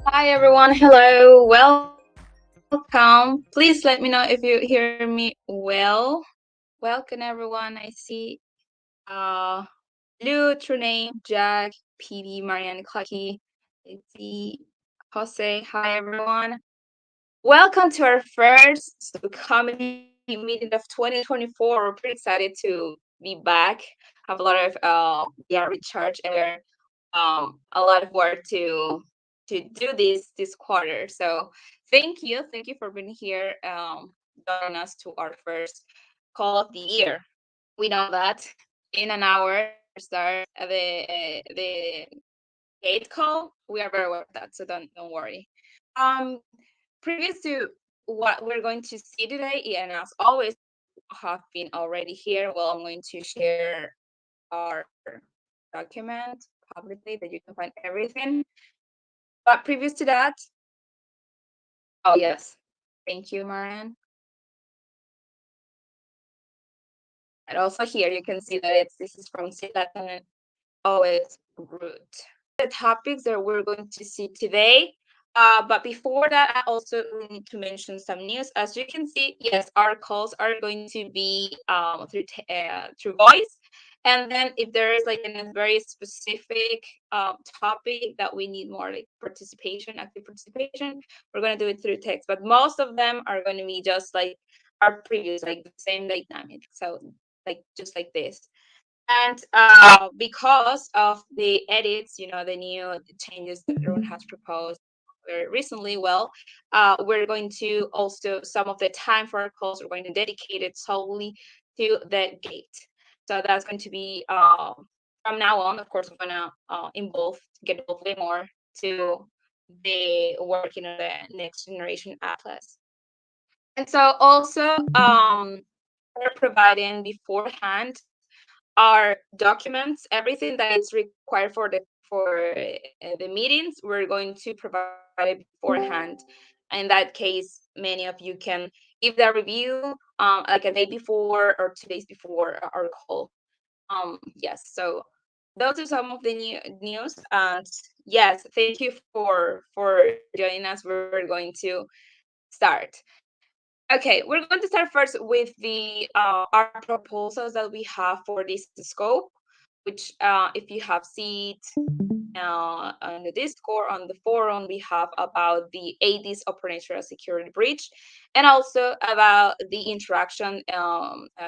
Hi everyone, hello, welcome. Please let me know if you hear me well. Welcome everyone. I see Lou, Trinae, Jack, PD, Marianne, Clucky, I see Jose. Hi everyone. Welcome to our first subcommittee meeting of 2024. We're pretty excited to be back. Have a lot of recharge and we're a lot of work to do this quarter. So thank you for being here, joining us to our first call of the year. We know that in an hour start the gate call. We are very aware of that, so don't worry. Previous to what we're going to see today, and as always, have been already here. Well, I'm going to share our document publicly that you can find everything. But previous to that, oh yes, thank you, Marianne. And also here you can see that this is from Latam and always root. The topics that we're going to see today. But before that, I also need to mention some news. As you can see, yes, our calls are going to be through voice. And then if there is like a very specific topic that we need more like active participation, we're going to do it through text. But most of them are going to be just like our previous, like the same dynamic. So like just like this. And because of the edits, the new changes that everyone has proposed very recently, we're going to also, some of the time for our calls, we're going to dedicate it solely to the gate. So that's going to be, from now on, of course, we're going to get involved way more to the working of the next generation atlas. And so also, we're providing beforehand our documents, everything that is required for the meetings, we're going to provide it beforehand. In that case, many of you can give that review like a day before or 2 days before our call. Yes, so those are some of the news. And yes, thank you for joining us. We're going to start. Okay, we're going to start first with the our proposals that we have for this scope, which if you have seen on the Discord, on the forum, we have about the ADIS operational security breach, and also about the interaction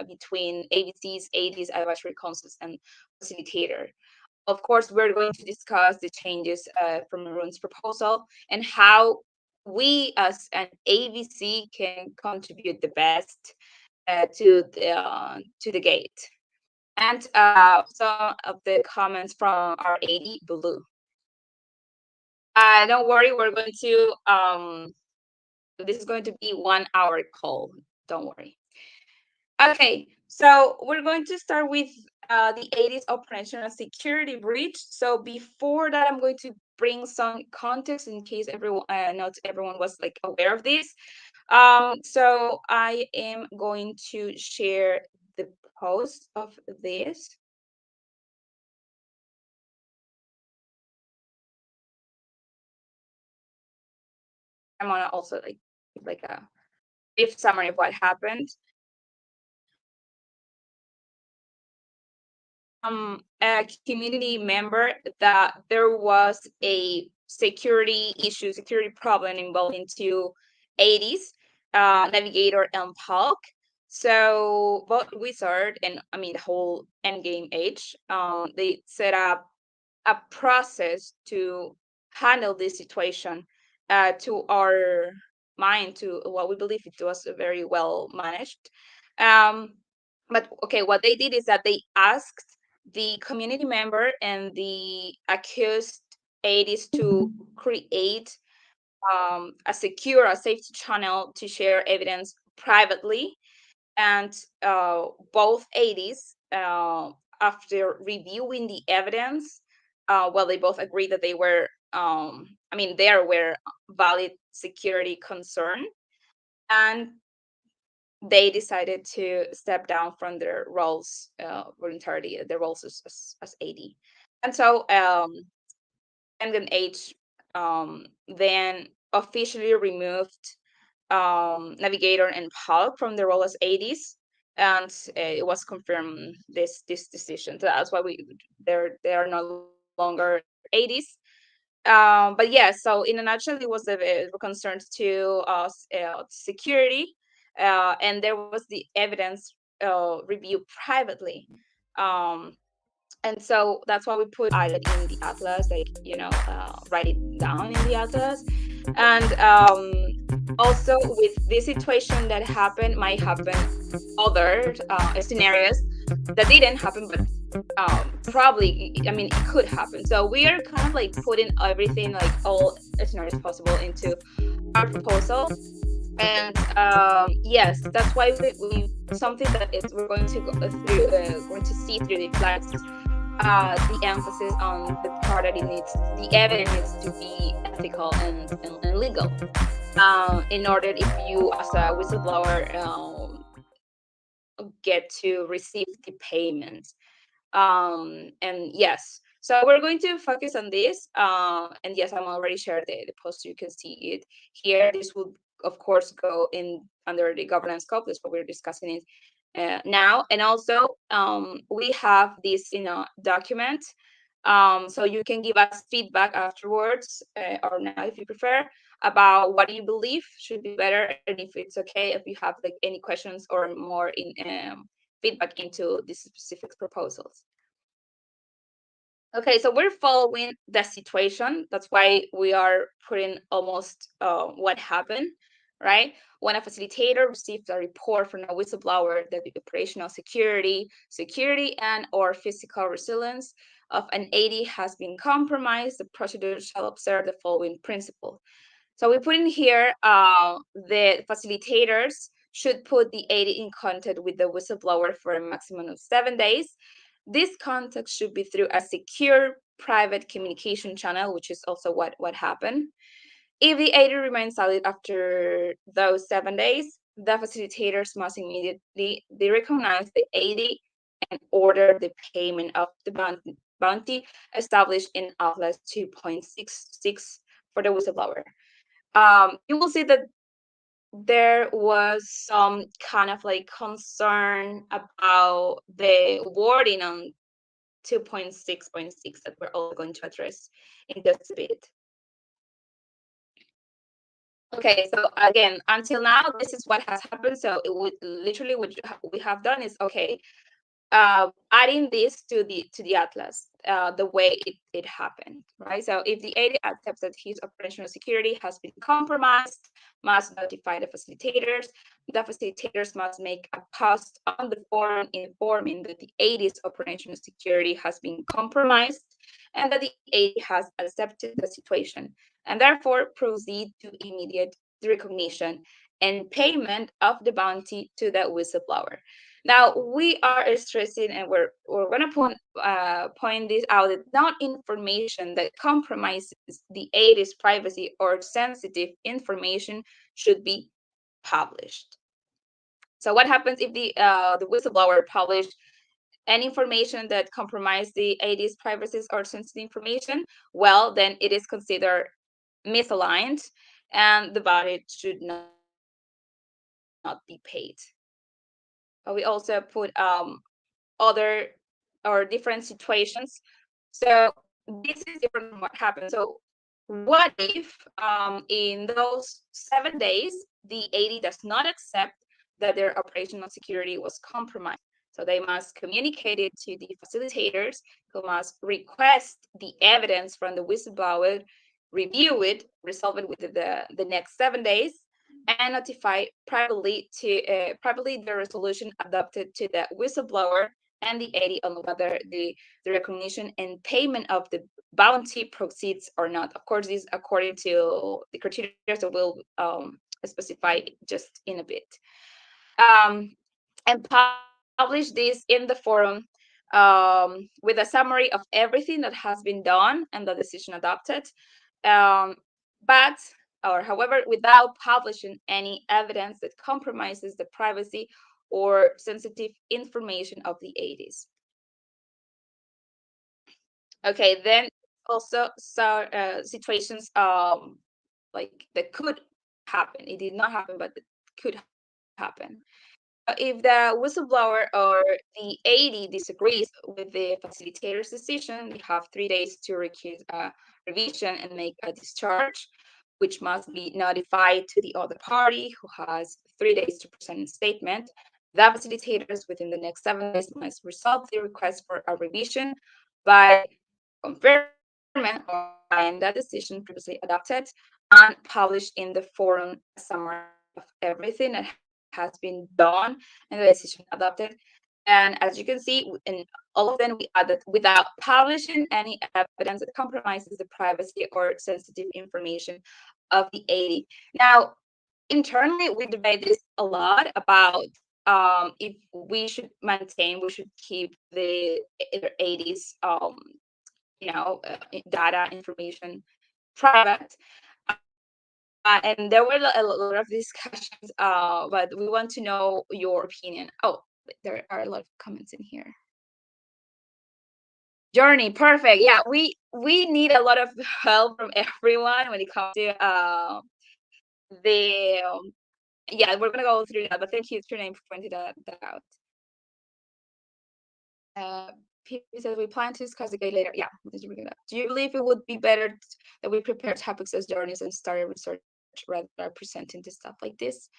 between AVCs, ADIS, advisory councils, and facilitator. Of course, we're going to discuss the changes from Arun's proposal and how we as an AVC can contribute the best to the gate. And some of the comments from our AD Blue. Don't worry, we're going to this is going to be 1 hour call. Don't worry. Okay, so we're going to start with the ADIS operational security breach. So before that, I'm going to bring some context in case not everyone was like aware of this. So I am going to share the post of this. I'm gonna also like a brief summary of what happened. A community member that there was a security problem involving two 80s, Navigator and Palk. So both Wizard and the whole Endgame Age, they set up a process to handle this situation. To our mind, to what we believe it was very well managed. But okay, what they did is that they asked the community member and the accused ADs to create a secure, a safety channel to share evidence privately. And both ADs, after reviewing the evidence, well, they both agreed that they were, there were valid security concern, and they decided to step down from their roles voluntarily, their roles as AD. And so MNH then officially removed Navigator and Hulk from their role as ADs, and it was confirmed this decision. So that's why they are no longer ADs. But yeah, so in a nutshell, it was concerns to security, and there was the evidence review privately. And so that's why we put it in the atlas, like, write it down in the atlas. And also with this situation that happened, might happen other scenarios that didn't happen, but probably, it could happen. So we are kind of like putting everything, like all scenarios possible, into our proposal. And yes, that's why we something that is we're going to go through, going to see through the slides, the emphasis on the part that the evidence needs to be ethical and legal, in order, if you as a whistleblower get to receive the payment. And yes, so we're going to focus on this, and yes, I'm already shared the poster. You can see it here. This will of course go in under the governance scope. That's what we're discussing it now. And also we have this document, so you can give us feedback afterwards, or now if you prefer, about what you believe should be better, and if it's okay if you have like any questions or more in feedback into these specific proposals. Okay, so we're following the situation. That's why we are putting almost what happened, right? When a facilitator receives a report from a whistleblower that the operational security, and or physical resilience of an AD has been compromised, the procedure shall observe the following principle. So we put in here, the facilitators should put the AD in contact with the whistleblower for a maximum of 7 days. This contact should be through a secure private communication channel, which is also what happened. If the AD remains silent after those 7 days, the facilitators must immediately recognize the AD and order the payment of the bounty established in Atlas 2.66 for the whistleblower. You will see that there was some kind of like concern about the wording on 2.6.6 that we're also going to address in just a bit. Okay, so again, until now, this is what has happened. So it would literally what we have done is, okay, adding this to the atlas, the way it happened, right? So if the AD accepts that his operational security has been compromised, must notify the facilitators. The facilitators must make a post on the forum informing that the AD's operational security has been compromised and that the AD has accepted the situation, and therefore proceed to immediate recognition and payment of the bounty to the whistleblower. Now, we are stressing, and we're going to point this out, that not information that compromises the AD's privacy or sensitive information should be published. So what happens if the whistleblower published any information that compromises the AD's privacy or sensitive information? Well, then it is considered misaligned, and the bounty should not be paid. We also put other or different situations. So this is different from what happened. So what if in those 7 days, the AD does not accept that their operational security was compromised? So they must communicate it to the facilitators, who must request the evidence from the whistleblower, review it, resolve it within the next 7 days, and notify privately the resolution adopted to the whistleblower and the 80 on whether the recognition and payment of the bounty proceeds or not. Of course, this according to the criteria that we'll specify just in a bit. And publish this in the forum with a summary of everything that has been done and the decision adopted. Um, but or however, without publishing any evidence that compromises the privacy or sensitive information of the 80s. Okay, then also situations like that could happen. It did not happen, but it could happen. If the whistleblower or the 80 disagrees with the facilitator's decision, they have 3 days to recuse revision and make a discharge, which must be notified to the other party, who has 3 days to present a statement. The facilitators within the next 7 days must resolve the request for a revision by confirming or modifying that decision previously adopted and published in the forum a summary of everything that has been done and the decision adopted. And as you can see, in all of them, we added without publishing any evidence that compromises the privacy or sensitive information of the 80. Now, internally, we debate this a lot about if we should keep the 80s, data information private. And there were a lot of discussions, but we want to know your opinion. Oh, there are a lot of comments in here. Journey, perfect. Yeah, we need a lot of help from everyone when it comes to the yeah, we're gonna go through that. But thank you, Trinae, for pointing that out. Uh, Peter says we plan to discuss the gate later. Yeah, do you believe it would be better that we prepare topics as journeys and start a research rather than presenting the stuff like this?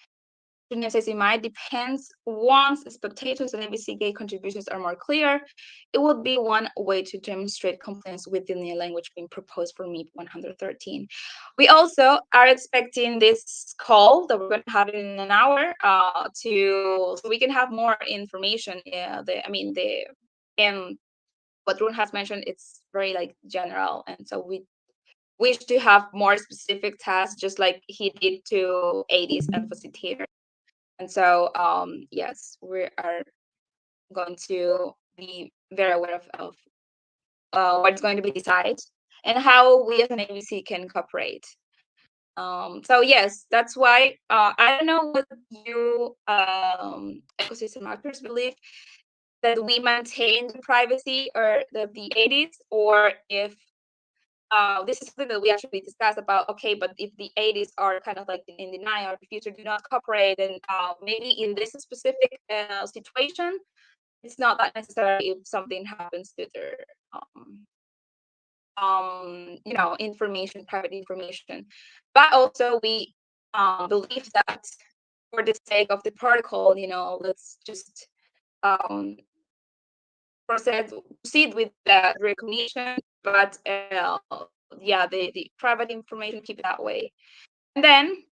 Trinae says it might depends. Once spectators and AVC gate contributions are more clear, it would be one way to demonstrate compliance with the new language being proposed for MIP 113. We also are expecting this call that we're going to have in an hour so we can have more information. And what Rune has mentioned, it's very like general, and so we wish to have more specific tasks, just like he did to 80s and facilitator. And so, yes, we are going to be very aware of what's going to be decided and how we as an AVC can cooperate. So yes, that's why I don't know what you ecosystem actors believe, that we maintain the privacy or the 80s, or if this is something that we actually discussed about. Okay, but if the 80s are kind of like in denial, the future do not cooperate, and maybe in this specific situation, it's not that necessary if something happens to their information, private information. But also we believe that for the sake of the protocol, let's just um, proceed with the recognition, but yeah, the private information, keep it that way. And then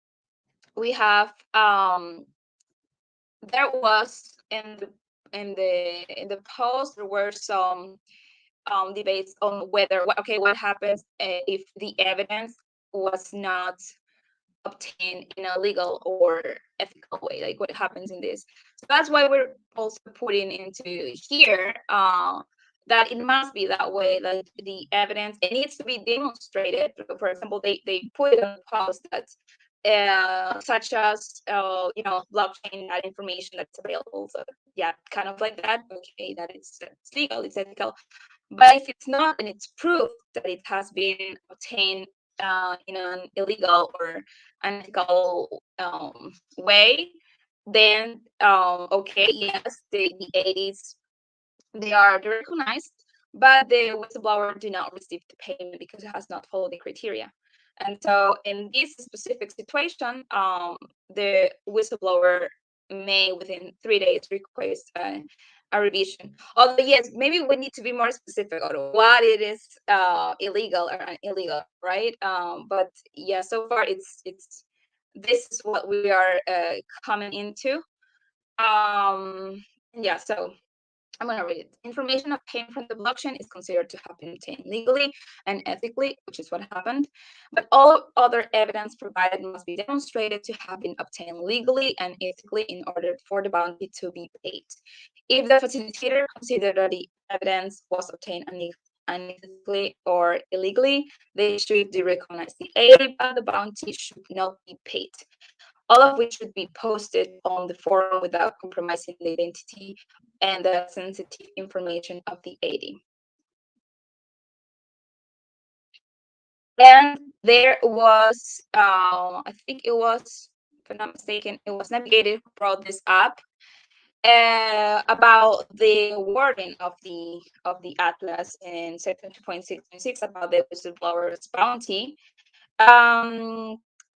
we have there was in the post, there were some debates on what happens if the evidence was not obtained in a legal or ethical way, like what happens in this. So that's why we're also putting into here that it must be that way, like the evidence, it needs to be demonstrated. For example, they put it on the post that such as blockchain, that information that's available. So yeah, kind of like that. Okay, that it's legal, it's ethical. But if it's not, and it's proof that it has been obtained in an illegal or unethical way, then okay, yes, the 80s, they're recognized, but the whistleblower do not receive the payment because it has not followed the criteria. And so in this specific situation, the whistleblower may within 3 days request a revision. Although yes, maybe we need to be more specific on what it is illegal or illegal, right? But yeah, so far it's this is what we are coming into. Yeah, so I'm going to read it. Information obtained from the blockchain is considered to have been obtained legally and ethically, which is what happened. But all other evidence provided must be demonstrated to have been obtained legally and ethically in order for the bounty to be paid. If the facilitator considered that the evidence was obtained unethically or illegally, they should recognize the aid, but the bounty should not be paid. All of which should be posted on the forum without compromising the identity and the sensitive information of the AD. And there was, I think it was, if I'm not mistaken, it was Navigator who brought this up about the wording of the atlas in section 2.6.6 about the whistleblower's bounty.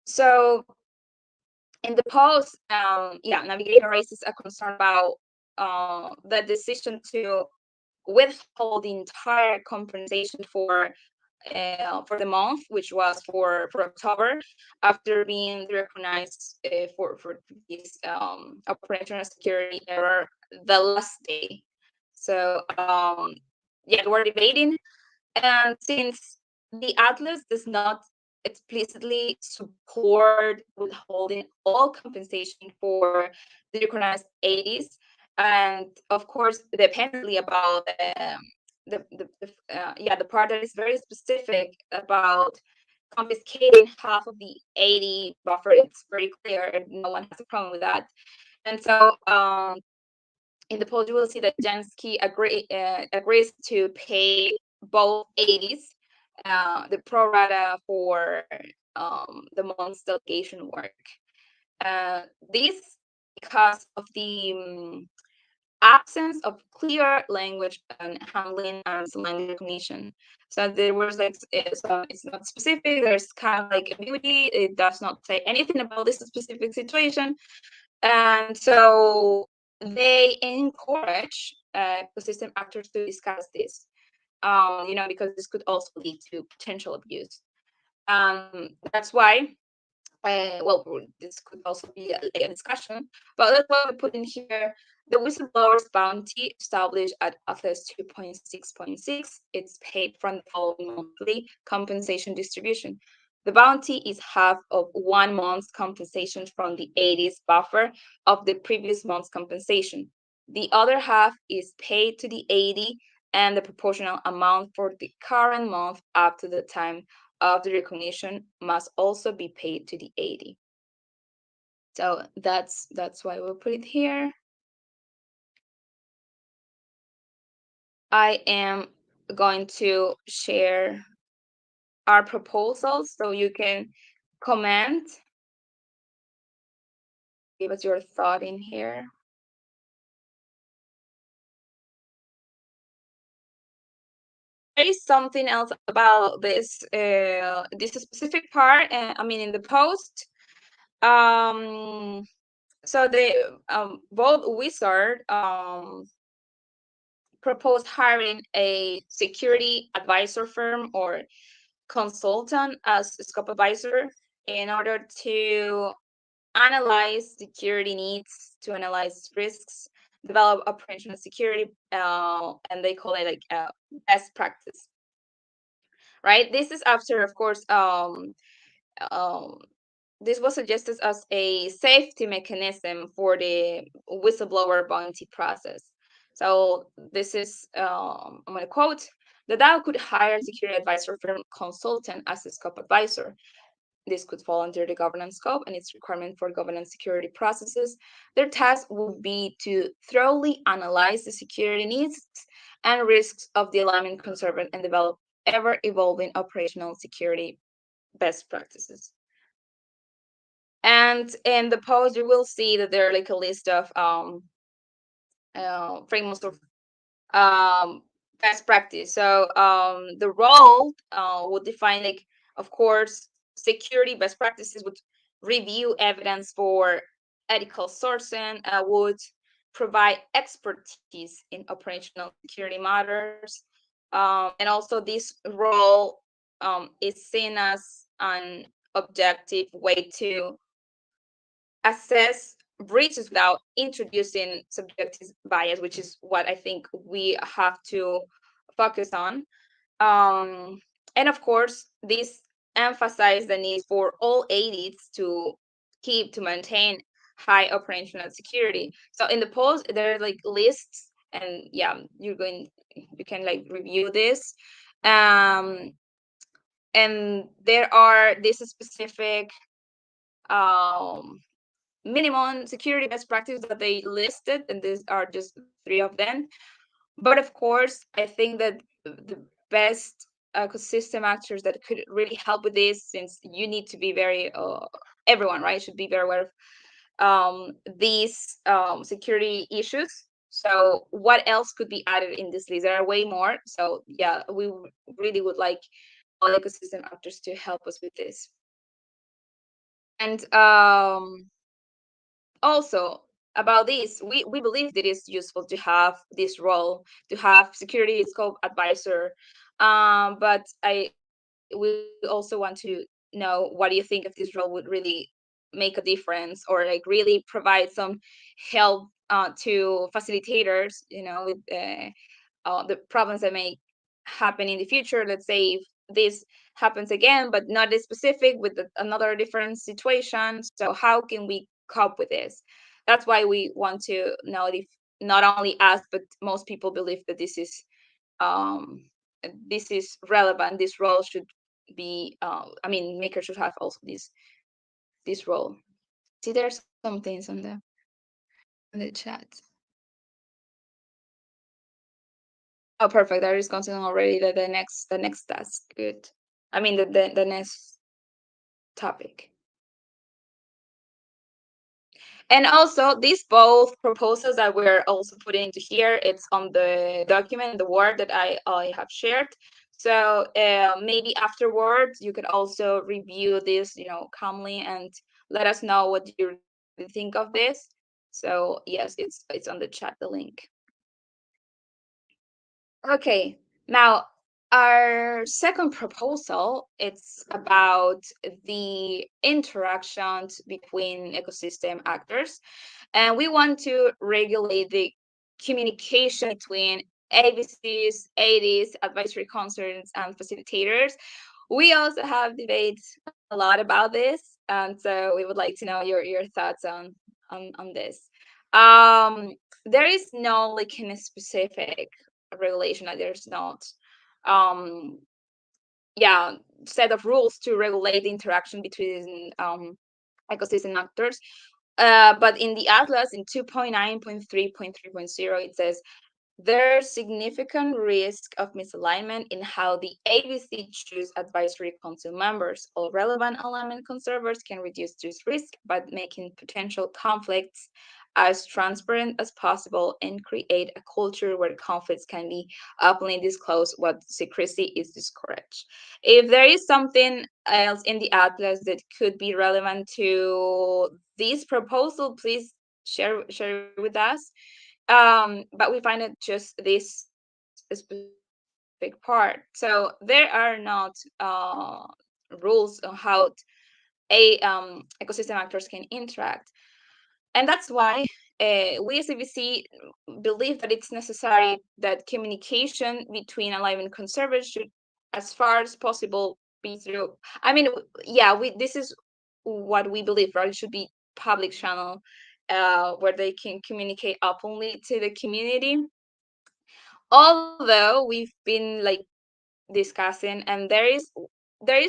So in the post, Navigator raises a concern about the decision to withhold the entire compensation for the month, which was for October, after being recognized for this operational security error the last day. So we're debating, and since the atlas does not explicitly support withholding all compensation for the recognized 80s, and of course, dependently about the part that is very specific about confiscating half of the 80 buffer, it's very clear. No one has a problem with that. And so in the poll, you will see that Jansky agrees to pay both 80s, the pro rata for the month's delegation work. This because of the absence of clear language and handling and language recognition. So there was so it's not specific. There's kind of like ambiguity. It does not say anything about this specific situation, and so they encourage ecosystem actors to discuss this. Because this could also lead to potential abuse. That's why this could also be a discussion, but that's why we put in here the whistleblower's bounty established at Atlas 2.6.6. It's paid from the following monthly compensation distribution. The bounty is half of 1 month's compensation from the 80s buffer of the previous month's compensation. The other half is paid to the 80 and the proportional amount for the current month up to the time of the recognition must also be paid to the 80. So that's why we'll put it here. I am going to share our proposals so you can comment. Give us your thought in here. There is something else about this specific part. In the post. So the both wizard proposed hiring a security advisor firm or consultant as a scope advisor in order to analyze security needs, to analyze risks, develop operational security, and they call it like best practice. Right. This is after, of course, this was suggested as a safety mechanism for the whistleblower bounty process. So this is, I'm going to quote, the DAO could hire a security advisor firm consultant as a scope advisor. This could fall under the governance scope and its requirement for governance security processes. Their task would be to thoroughly analyze the security needs and risks of the alignment conservant and develop ever-evolving operational security best practices. And in the post, you will see that there are like a list of frameworks of best practice. So the role would define, like, of course, security best practices would review evidence for ethical sourcing, would provide expertise in operational security matters. And also this role is seen as an objective way to assess breaches without introducing subjective bias, which is what I think we have to focus on. And of course, this emphasizes the need for all audits to maintain high operational security. So in the post, there are like lists, and yeah, you can like review this. Um, and there are this specific um minimum security best practices that they listed, and these are just three of them. But of course, I think that the best ecosystem actors that could really help with this, since you need to be very everyone, right, should be very aware of these security issues. So what else could be added in this list? There are way more. So yeah, we really would like all ecosystem actors to help us with this. And also about this, we believe that it's useful to have this role, to have security scope advisor. But we also want to know, what do you think if this role would really make a difference, or like really provide some help to facilitators, with the problems that may happen in the future. Let's say if this happens again, but not as specific with another different situation. So how can we cope with this? That's why we want to know if not only us, but most people believe that um, this is relevant. This role should be. I mean, makers should have also this role. See, there's some things on the chat. Oh, perfect. That is considering already the next task. Good. I mean the next topic. And also these both proposals that we're also putting into here, it's on the document, the Word that I have shared. So maybe afterwards you could also review this, calmly, and let us know what you really think of this. So yes, it's on the chat, the link. Okay, now our second proposal, it's about the interactions between ecosystem actors, and we want to regulate the communication between AVCs, ADs, advisory concerns, and facilitators. We also have debates a lot about this, and so we would like to know your thoughts on this. There is no like in a specific regulation, like there's not um yeah set of rules to regulate the interaction between ecosystem actors. But in the atlas in 2.9.3.3.0, it says there's significant risk of misalignment in how the AVC choose advisory council members. All relevant alignment conservers can reduce this risk by making potential conflicts as transparent as possible and create a culture where conflicts can be openly disclosed while secrecy is discouraged. If there is something else in the atlas that could be relevant to this proposal, please share with us. But we find it just this specific part. So there are not rules on how ecosystem actors can interact, and that's why we as AVC believe that it's necessary that communication between alignment conservers should, as far as possible, be through. I mean, yeah, we this is what we believe, right? It should be public channel where they can communicate openly to the community. Although we've been like discussing, and there is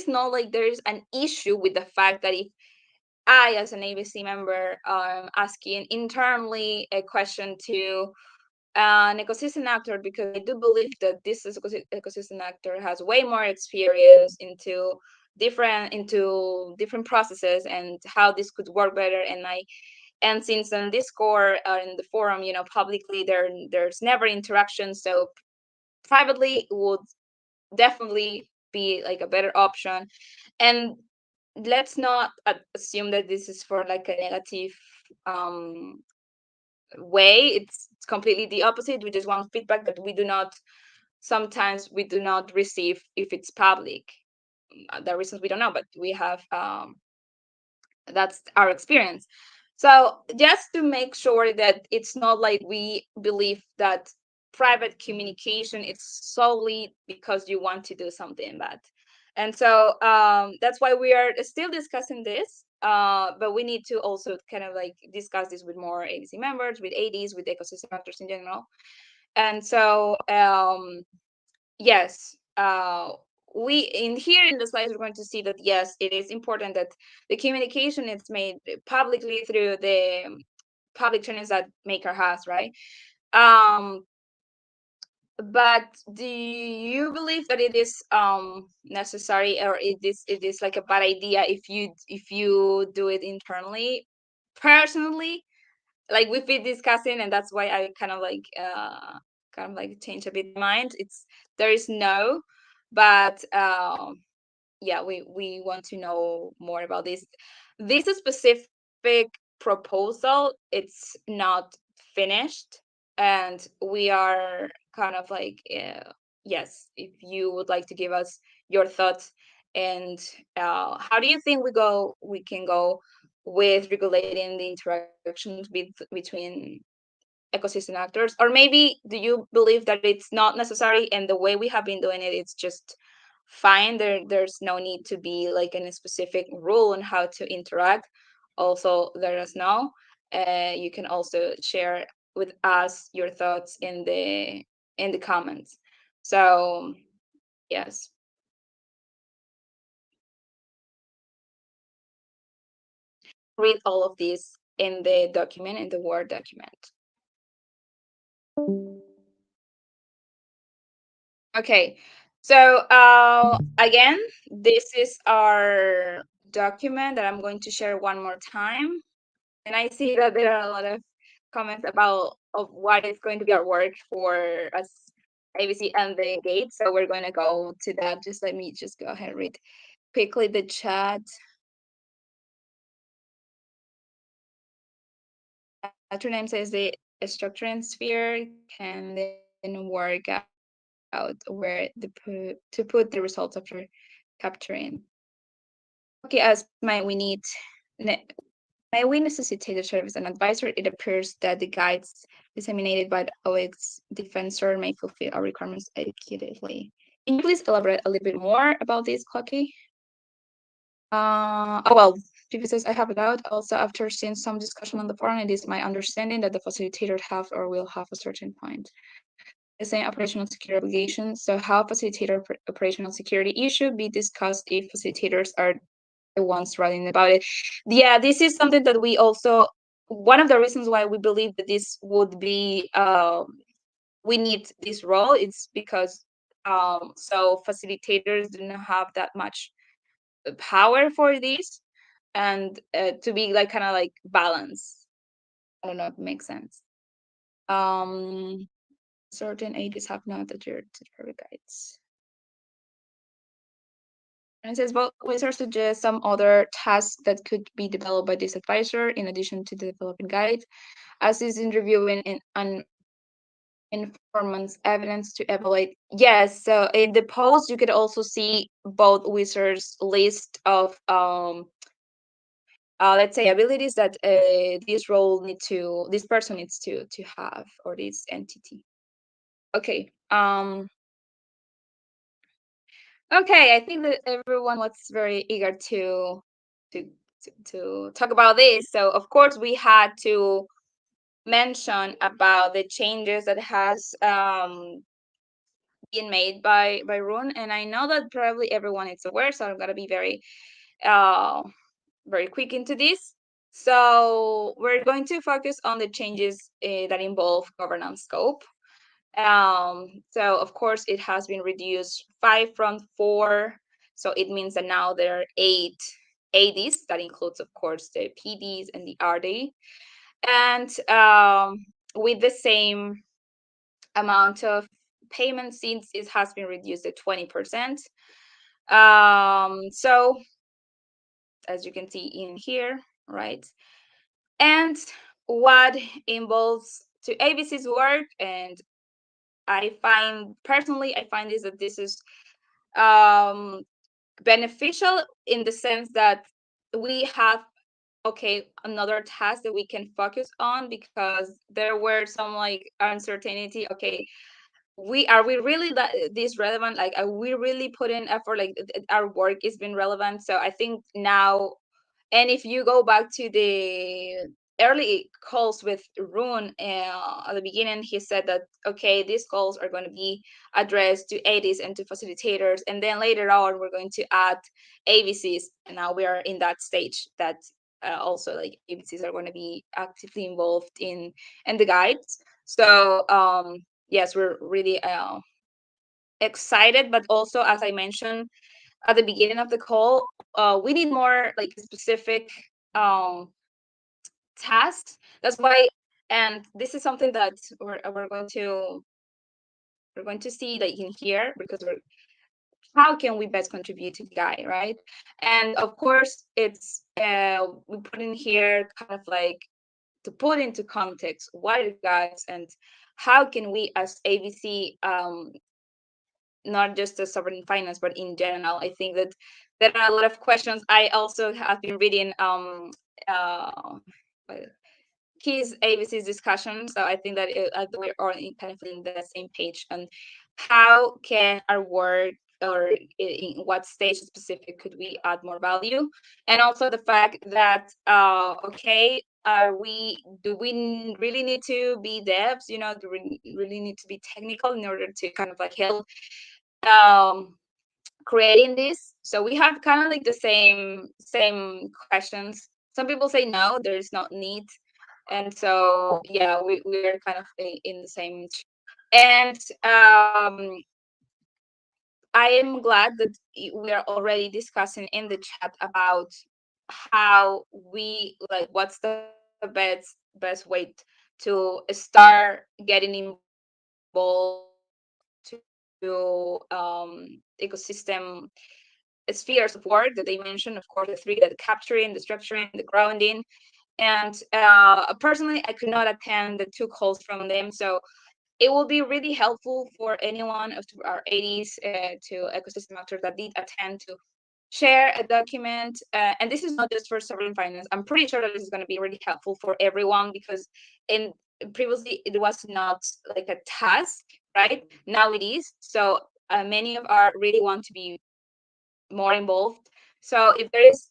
no like there is an issue with the fact that if I, as an AVC member, asking internally a question to an ecosystem actor, because I do believe that this ecosystem actor has way more experience into different processes and how this could work better. And since on Discord in the forum, publicly there's never interaction, so privately would definitely be like a better option. And let's not assume that this is for like a negative um way. It's completely the opposite. We just want feedback that sometimes we do not receive if it's public. The reasons we don't know, but we have that's our experience. So just to make sure that it's not like we believe that private communication is solely because you want to do something bad. And so that's why we are still discussing this. But we need to also kind of like discuss this with more AVC members, with ADs, with ecosystem actors in general. And so yes, we in here in the slides we're going to see that yes, it is important that the communication is made publicly through the public channels that Maker has, right? Um, but do you believe that it is necessary, or it is like a bad idea if you do it internally? Personally, like we've been discussing, and that's why I kind of like change a bit my mind. It's there is no, but yeah, we want to know more about this. This specific proposal, it's not finished, and we are kind of like yes, if you would like to give us your thoughts, and how do you think we can go with regulating the interactions between ecosystem actors? Or maybe do you believe that it's not necessary, and the way we have been doing it, it's just fine? There's no need to be like in a specific rule on how to interact. Also, let us know. You can also share with us your thoughts in the comments. So yes, read all of this in the document, in the Word document. Okay, so again, this is our document that I'm going to share one more time. And I see that there are a lot of comments about of what is going to be our work for us ABC and the gate. So we're going to go to that. Just let me just go ahead and read quickly the chat. Name says the structuring sphere can then work out where to put the results after capturing. Okay, as may we necessitate the service an advisor? It appears that the guides disseminated by the OX defensor may fulfill our requirements adequately. Can you please elaborate a little bit more about this, Clocky? Oh, well, Vivi says, I have a doubt. Also, after seeing some discussion on the forum, it is my understanding that the facilitator have or will have a certain point. The same operational security obligations. So how facilitator operational security issue be discussed if facilitators are the ones writing about it. Yeah, this is something that we also, one of the reasons why we believe that this would be we need this role, it's because so facilitators do not have that much power for this, and to be like kind of like balance. I don't know if it makes sense. um Certain ages have not adhered to the guides. And it says both wizards suggest some other tasks that could be developed by this advisor in addition to the developing guide, as is in reviewing and informants evidence to evaluate. Yes, so in the post you could also see both wizards list of let's say abilities that this person needs to have, or this entity. Okay. Okay, I think that everyone was very eager to to talk about this. So of course we had to mention about the changes that has been made by Rune, and I know that probably everyone is aware, so I'm gonna be uh very quick into this. So we're going to focus on the changes that involve governance scope. So of course it has been reduced 5 from 4. So it means that now there are 8 ADs. That includes, of course, the PDs and the RD. And with the same amount of payment, since it has been reduced to 20%. So as you can see in here, right? And what involves to AVC's work, and I find is that this is beneficial in the sense that we have okay, another task that we can focus on, because there were some like uncertainty. Okay, we really this relevant? Like, are we really put in effort? Like, our work is been relevant? So I think now, and if you go back to the early calls with Rune, at the beginning, he said that, okay, these calls are going to be addressed to ADs and to facilitators. And then later on, we're going to add AVCs. And now we are in that stage that also like AVCs are going to be actively involved in the guides. So yes, we're really excited, but also, as I mentioned at the beginning of the call, we need more like specific um, tasks. That's why, and this is something that we're going to see like in here, because we're, how can we best contribute to the guy, right? And of course, it's we put in here kind of like to put into context what are the guides, and how can we as AVC, not just the sovereign finance, but in general. I think that there are a lot of questions. I also have been reading uh, his ABC's discussion, so I think that we're all kind of in the same page on how can our work, or in what stage specific could we add more value, and also the fact that okay, do we really need to be devs? Do we really need to be technical in order to kind of like help um creating this? So we have kind of like the same questions. Some people say no, there's not need. And so yeah, we're kind of in the same. And I am glad that we are already discussing in the chat about how we, like, what's the best way to start getting involved to ecosystem spheres of work that they mentioned. Of course, the three: the capturing, the structuring, the grounding. And personally, I could not attend the two calls from them, so it will be really helpful for anyone of our 80s to ecosystem actors that did attend to share a document. And this is not just for sovereign finance. I'm pretty sure that this is going to be really helpful for everyone, because in previously it was not like a task, right? Now it is. So many of our really want to be more involved. So if there is,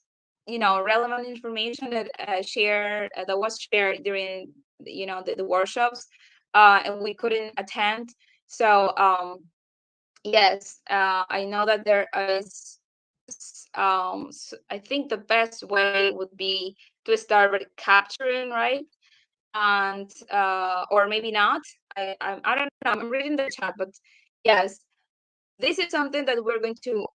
relevant information that that was shared during, the workshops, and we couldn't attend. So yes, I know that there is. I think the best way would be to start with capturing, right? And or maybe not. I don't know. I'm reading the chat, but yes, this is something that we're going to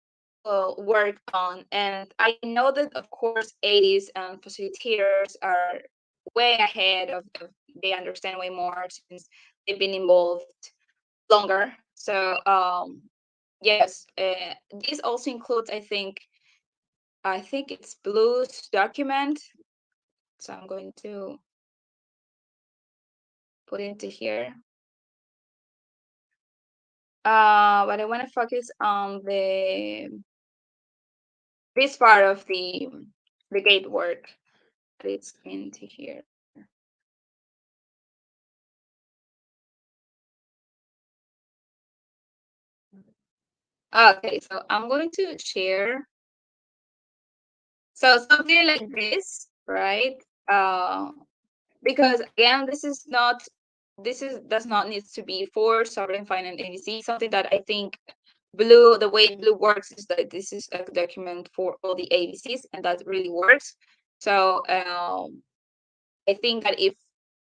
work on. And I know that, of course, 80s and facilitators are way ahead they understand way more since they've been involved longer. So yes, this also includes, I think it's Blue's document. So I'm going to put into here. But I want to focus on this part of the gate work that it's into here. Okay, so I'm going to share. So something like this, right? Because again, this does not need to be for sovereign finance ADC. Something that I think the way Blue works is that this is a document for all the ABCs, and that really works. So I think that if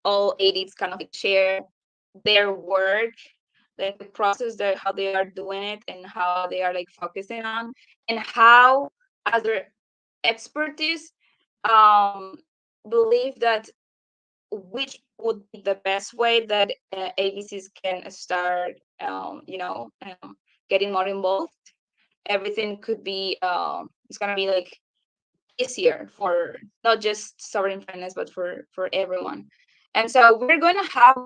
all ADs kind of like share their work, like the process, how they are doing it, and how they are like focusing on, and how, as their expertise, um, believe that which would be the best way that ABCs can start, getting more involved. Everything could be, it's gonna be like easier for not just sovereign finance, but for everyone. And so we're going to have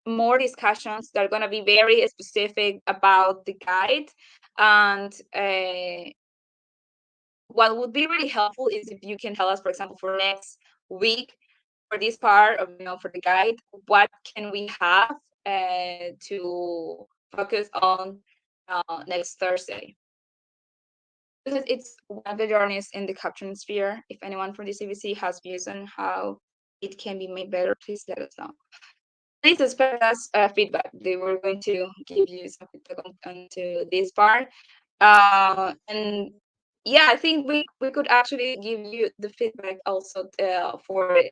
more discussions that are going to be very specific about the guide, and what would be really helpful is if you can tell us, for example, for next week, for this part of, for the guide, what can we have to focus on next Thursday. Because it's one of the journeys in the caption sphere. If anyone from this AVC has views on how it can be made better, please let us know. Please expect us feedback. They were going to give you some feedback onto this part. And yeah, I think we could actually give you the feedback also for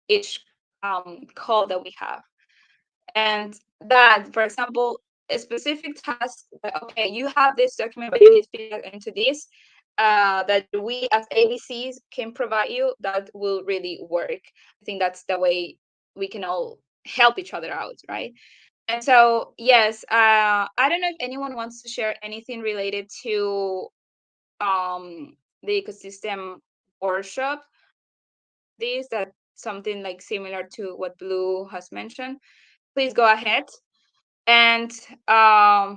each call that we have. And that, for example, a specific task, okay, you have this document, but you need feedback into this, that we as AVCs can provide you, that will really work. I think that's the way we can all help each other out, right? And so, yes, I don't know if anyone wants to share anything related to the ecosystem workshop. This that something like similar to what Blue has mentioned. Please go ahead. And I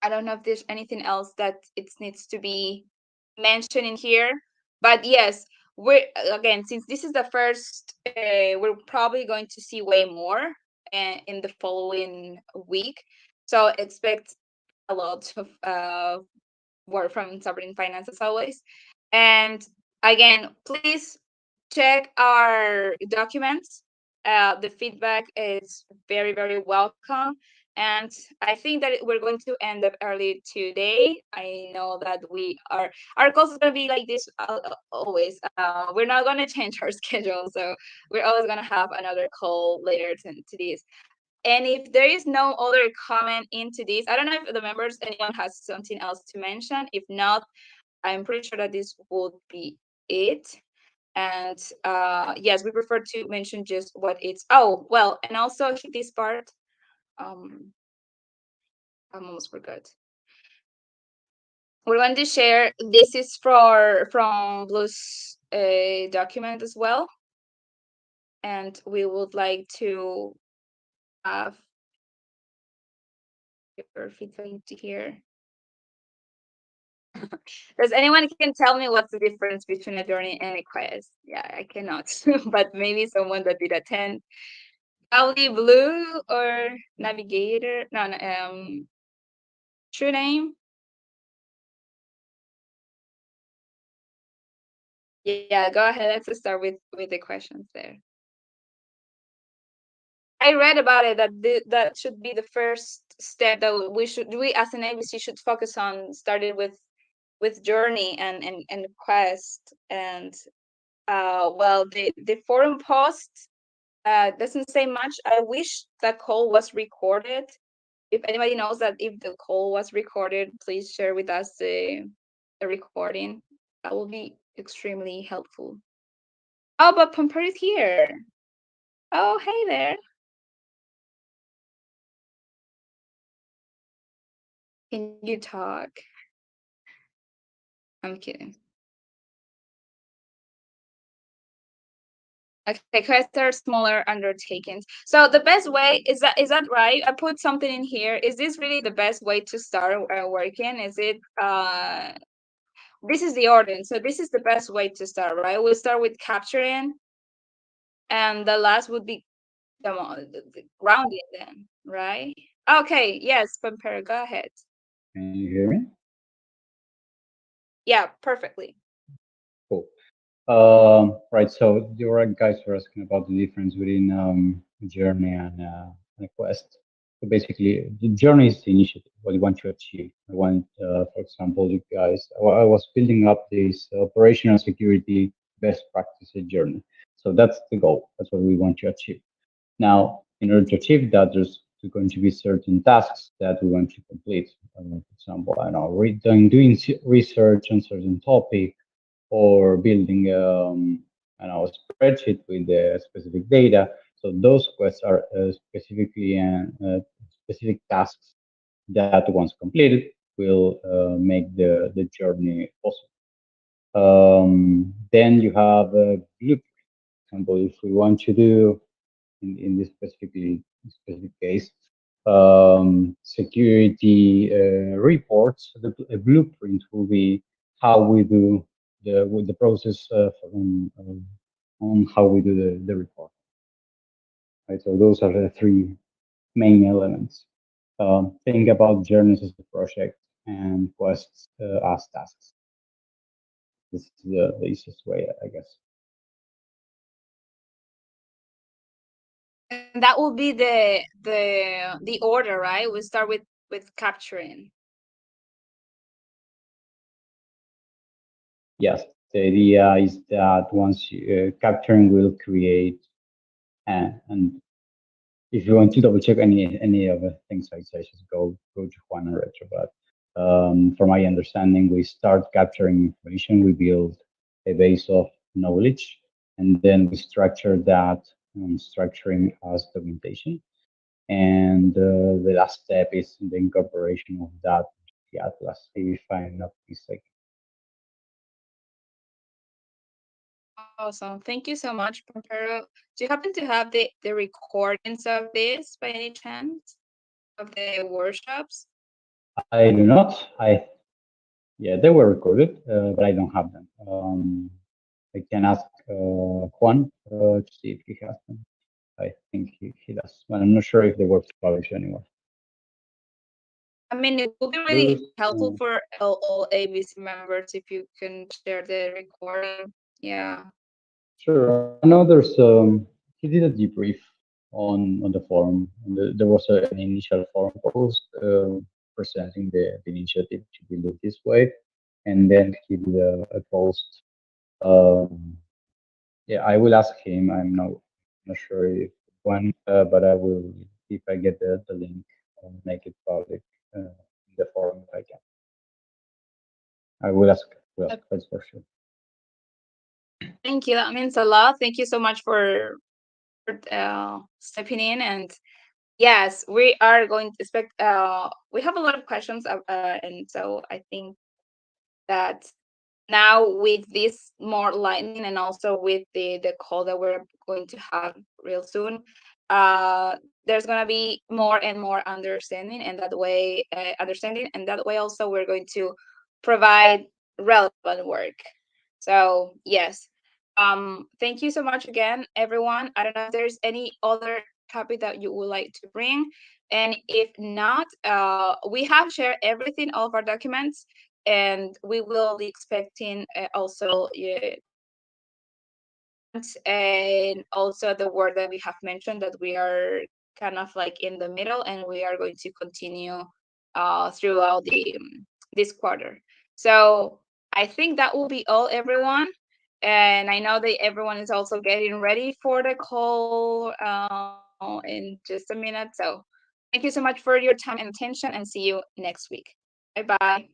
don't know if there's anything else that it needs to be mentioned in here. But yes, we're again, since this is the first, we're probably going to see way more in the following week. So expect a lot of work from Sovereign Finance as always. And again, please check our documents. The feedback is very, very welcome. And I think that we're going to end up early today. I know that our calls is going to be like this always. We're not going to change our schedule. So we're always going to have another call later to this. And if there is no other comment into this, I don't know if the members, anyone has something else to mention. If not, I'm pretty sure that this would be it. And yes, we prefer to mention just what it's. Oh, well, and also this part. I almost forgot. We're going to share. This is from Blue's document as well, and we would like to have your feedback to here. Does anyone can tell me what's the difference between a journey and a quest? Yeah, I cannot, but maybe someone that did attend. Probably Blue or Navigator. No, no, true name. Yeah, go ahead. Let's start with the questions there. I read about it that that should be the first step that we as an ABC should focus on, starting with journey and quest. And well, the forum post doesn't say much. I wish that call was recorded. If anybody knows that if the call was recorded, please share with us the recording. That will be extremely helpful. Oh, but Pumper is here. Oh, hey there. Can you talk? I'm kidding. Okay, quests are smaller undertakings. So the best way is that right? I put something in here. Is this really the best way to start working? Is it this is the order. So this is the best way to start, right? We'll start with capturing, and the last would be the grounding then, right? Okay, yes, Pampera, go ahead. Can you hear me? Yeah, perfectly. Cool. Right. So you guys were asking about the difference between a journey and a quest. So basically, the journey is the initiative, what you want to achieve. I want, for example, you guys, I was building up this operational security best practices journey. So that's the goal. That's what we want to achieve. Now, in order to achieve that, there's going to be certain tasks that we want to complete. For example, I know, doing research on certain topic, or building a spreadsheet with the specific data. So those quests are specifically specific tasks that once completed will make the journey possible. Then you have a blueprint. For example, if we want to do in this specific case security reports, a blueprint will be how we do with the process on how we do the report. Right. So those are the three main elements. Think about journeys as a project and quests as tasks. This is the easiest way, I guess. And that will be the order, right? We start with capturing. Yes, the idea is that once capturing will create, and if you want to double check any of the things I say, just go to Juan and Retro. But from my understanding, we start capturing information, we build a base of knowledge, and then we structure that structuring as documentation. And the last step is the incorporation of that the atlas, if I'm not mistaken. Awesome. Thank you so much, Pompero. Do you happen to have the recordings of this by any chance? Of the workshops? I do not. Yeah, they were recorded, but I don't have them. I can ask Juan to see if he has them. I think he does, but I'm not sure if they were published anywhere. I mean, it would be really helpful for all AVC members if you can share the recording. Yeah. Sure. I know there's he did a debrief on the forum. And there was an initial forum post presenting the initiative to build it this way, and then he did a post. Yeah, I will ask him. I'm not sure if when, but I will if I get the link, make it public in the forum if I can. I will ask. That's for sure. Thank you. That means a lot. Thank you so much for stepping in. And yes, we are going to expect. We have a lot of questions, and so I think that now with this more lightning and also with the call that we're going to have real soon, there's going to be more and more understanding, and that way also we're going to provide relevant work. So yes, thank you so much again, everyone. I don't know if there's any other topic that you would like to bring, and if not, we have shared everything, all of our documents, and we will be expecting also and also the word that we have mentioned, that we are kind of like in the middle, and we are going to continue throughout this quarter. So I think that will be all, everyone. And I know that everyone is also getting ready for the call in just a minute. So thank you so much for your time and attention, and see you next week. Bye-bye.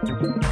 Thank you.